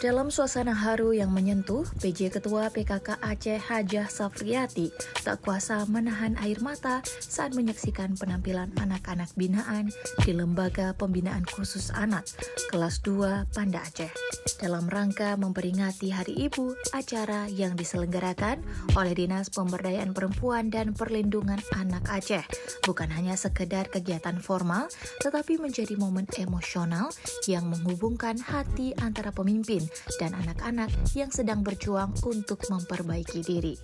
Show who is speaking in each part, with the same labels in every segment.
Speaker 1: Dalam suasana haru yang menyentuh, PJ Ketua PKK Aceh Hajah Safriati tak kuasa menahan air mata saat menyaksikan penampilan anak-anak binaan di Lembaga Pembinaan Khusus Anak kelas 2 Panda Aceh. Dalam rangka memperingati Hari Ibu, acara yang diselenggarakan oleh Dinas Pemberdayaan Perempuan dan Perlindungan Anak Aceh bukan hanya sekedar kegiatan formal, tetapi menjadi momen emosional yang menghubungkan hati antara pemimpin dan anak-anak yang sedang berjuang untuk memperbaiki diri.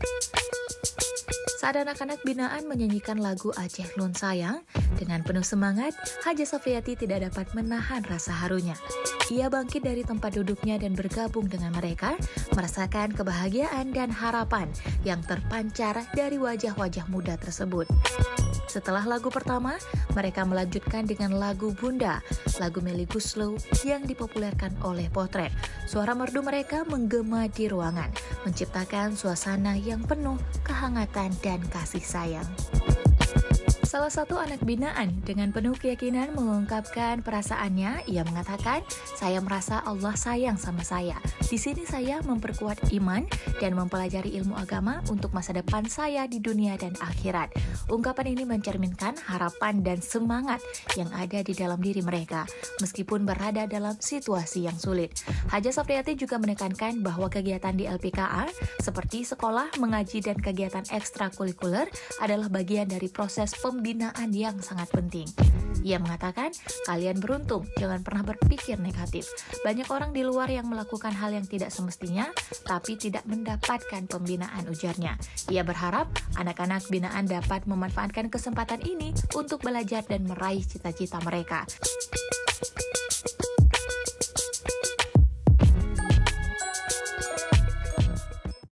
Speaker 1: Saat anak-anak binaan menyanyikan lagu Aceh Lun Sayang, dengan penuh semangat, Hajah Safriati tidak dapat menahan rasa harunya. Ia bangkit dari tempat duduknya dan bergabung dengan mereka, merasakan kebahagiaan dan harapan yang terpancar dari wajah-wajah muda tersebut. Setelah lagu pertama, mereka melanjutkan dengan lagu Bunda, lagu Melly Goeslaw yang dipopulerkan oleh Potret. Suara merdu mereka menggema di ruangan, menciptakan suasana yang penuh kehangatan dan kasih sayang. Salah satu anak binaan dengan penuh keyakinan mengungkapkan perasaannya. Ia mengatakan, "Saya merasa Allah sayang sama saya. Di sini saya memperkuat iman dan mempelajari ilmu agama untuk masa depan saya di dunia dan akhirat." Ungkapan ini mencerminkan harapan dan semangat yang ada di dalam diri mereka, meskipun berada dalam situasi yang sulit. Hajah Safriati juga menekankan bahwa kegiatan di LPKA seperti sekolah, mengaji, dan kegiatan ekstrakurikuler adalah bagian dari proses pembinaan yang sangat penting. Ia mengatakan, "Kalian beruntung, jangan pernah berpikir negatif. Banyak orang di luar yang melakukan hal yang tidak semestinya, tapi tidak mendapatkan pembinaan," ujarnya. Ia berharap anak-anak binaan dapat memanfaatkan kesempatan ini untuk belajar dan meraih cita-cita mereka.